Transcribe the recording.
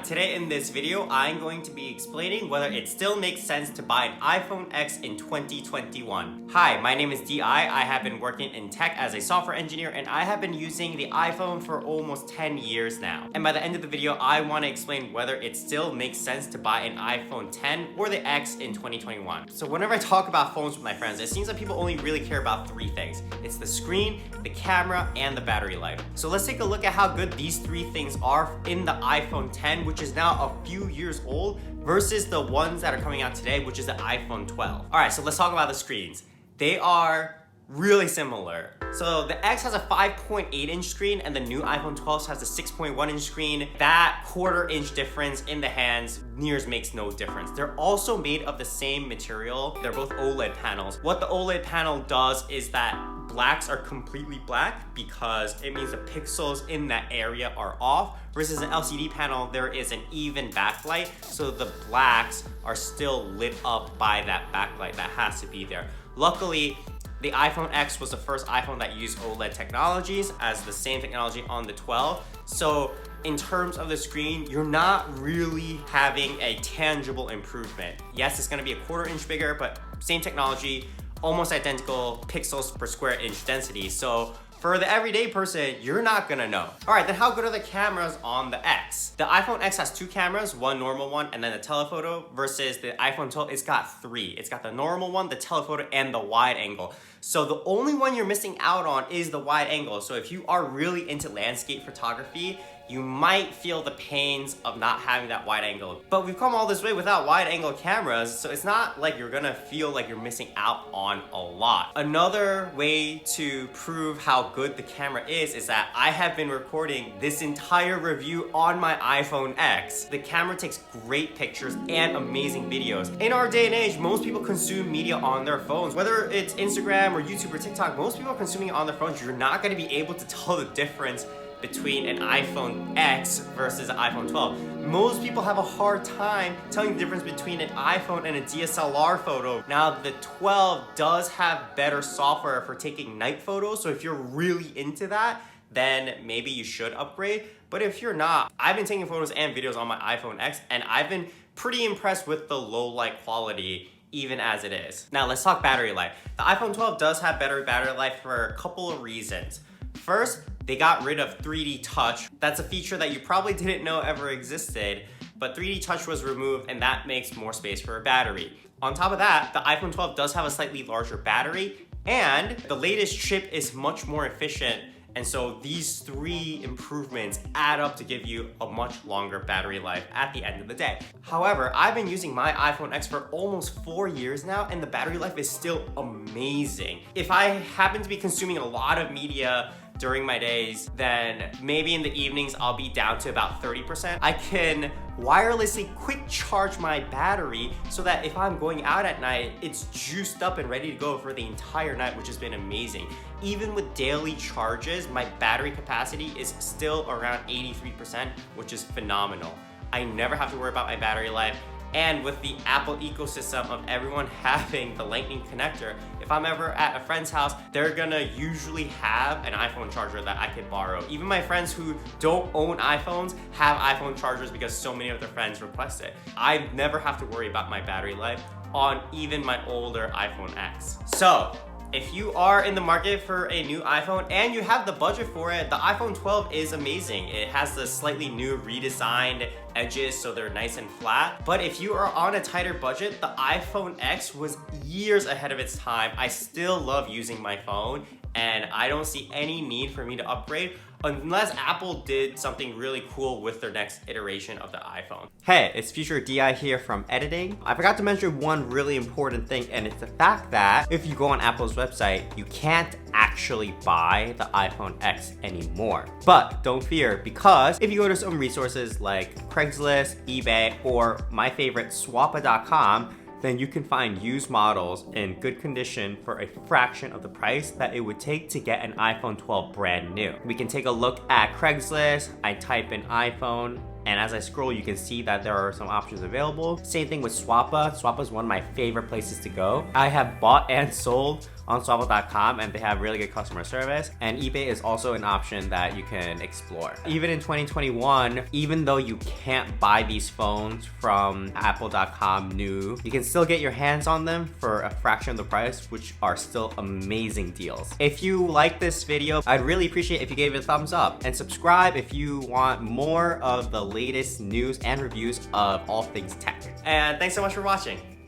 Today in this video, I'm going to be explaining whether it still makes sense to buy an iPhone X in 2021. Hi, my name is D.I. I have been working in tech as a software engineer, and I have been using the iPhone for almost 10 years now. And by the end of the video, I want to explain whether it still makes sense to buy an iPhone X or the X in 2021. So whenever I talk about phones with my friends, it seems that people only really care about three things. It's the screen, the camera, and the battery life. So let's take a look at how good these three things are in the iPhone X, which is now a few years old, versus the ones that are coming out today, which is the iPhone 12. All right, so let's talk about the screens. They are really similar. So the X has a 5.8-inch screen and the new iPhone 12 has a 6.1-inch screen. That quarter-inch difference in the hands makes no difference. They're also made of the same material. They're both OLED panels. What the OLED panel does is that blacks are completely black because it means the pixels in that area are off, versus an LCD panel, there is an even backlight, so the blacks are still lit up by that backlight that has to be there. Luckily, the iPhone X was the first iPhone that used OLED technologies as the same technology on the 12. So in terms of the screen, you're not really having a tangible improvement. Yes, it's gonna be a quarter-inch bigger, but same technology, almost identical pixels per square inch density. So for the everyday person, you're not gonna know. All right, then how good are the cameras on the X? The iPhone X has two cameras, one normal one and then a telephoto, versus the iPhone 12, it's got three. It's got the normal one, the telephoto, and the wide angle. So the only one you're missing out on is the wide angle. So if you are really into landscape photography, you might feel the pains of not having that wide angle. But we've come all this way without wide angle cameras, so it's not like you're gonna feel like you're missing out on a lot. Another way to prove how good the camera is that I have been recording this entire review on my iPhone X. The camera takes great pictures and amazing videos. In our day and age, most people consume media on their phones. Whether it's Instagram or YouTube or TikTok, most people are consuming it on their phones. You're not gonna be able to tell the difference between an iPhone X versus an iPhone 12. Most people have a hard time telling the difference between an iPhone and a DSLR photo. Now, the 12 does have better software for taking night photos, so if you're really into that, then maybe you should upgrade. But if you're not, I've been taking photos and videos on my iPhone X, and I've been pretty impressed with the low light quality even as it is. Now, let's talk battery life. The iPhone 12 does have better battery life for a couple of reasons. First, they got rid of 3D touch. That's a feature that you probably didn't know ever existed, but 3D touch was removed and that makes more space for a battery. On top of that, the iPhone 12 does have a slightly larger battery, and the latest chip is much more efficient. And so these three improvements add up to give you a much longer battery life at the end of the day. However, I've been using my iPhone X for almost 4 years now, and the battery life is still amazing. If I happen to be consuming a lot of media during my days, then maybe in the evenings I'll be down to about 30%. I can wirelessly quick charge my battery so that if I'm going out at night, it's juiced up and ready to go for the entire night, which has been amazing. Even with daily charges, my battery capacity is still around 83%, which is phenomenal. I never have to worry about my battery life. And with the Apple ecosystem of everyone having the Lightning connector, if I'm ever at a friend's house, they're gonna usually have an iPhone charger that I could borrow. Even my friends who don't own iPhones have iPhone chargers because so many of their friends request it. I never have to worry about my battery life on even my older iPhone X. So, if you are in the market for a new iPhone and you have the budget for it, the iPhone 12 is amazing. It has the slightly new redesigned edges so they're nice and flat. But if you are on a tighter budget, the iPhone X was years ahead of its time. I still love using my phone and I don't see any need for me to upgrade unless Apple did something really cool with their next iteration of the iPhone. Hey, it's Future DI here from editing. I forgot to mention one really important thing, and it's the fact that if you go on Apple's website, you can't actually buy the iPhone X anymore. But don't fear, because if you go to some resources like Craigslist, eBay, or my favorite, swappa.com, then you can find used models in good condition for a fraction of the price that it would take to get an iPhone 12 brand new. We can take a look at Craigslist. I type in iPhone, and as I scroll, you can see that there are some options available. Same thing with Swappa. Swappa is one of my favorite places to go. I have bought and sold on Swapple.com, and they have really good customer service. And eBay is also an option that you can explore. Even in 2021, even though you can't buy these phones from Apple.com new, you can still get your hands on them for a fraction of the price, which are still amazing deals. If you like this video, I'd really appreciate if you gave it a thumbs up, and subscribe if you want more of the latest news and reviews of all things tech. And thanks so much for watching.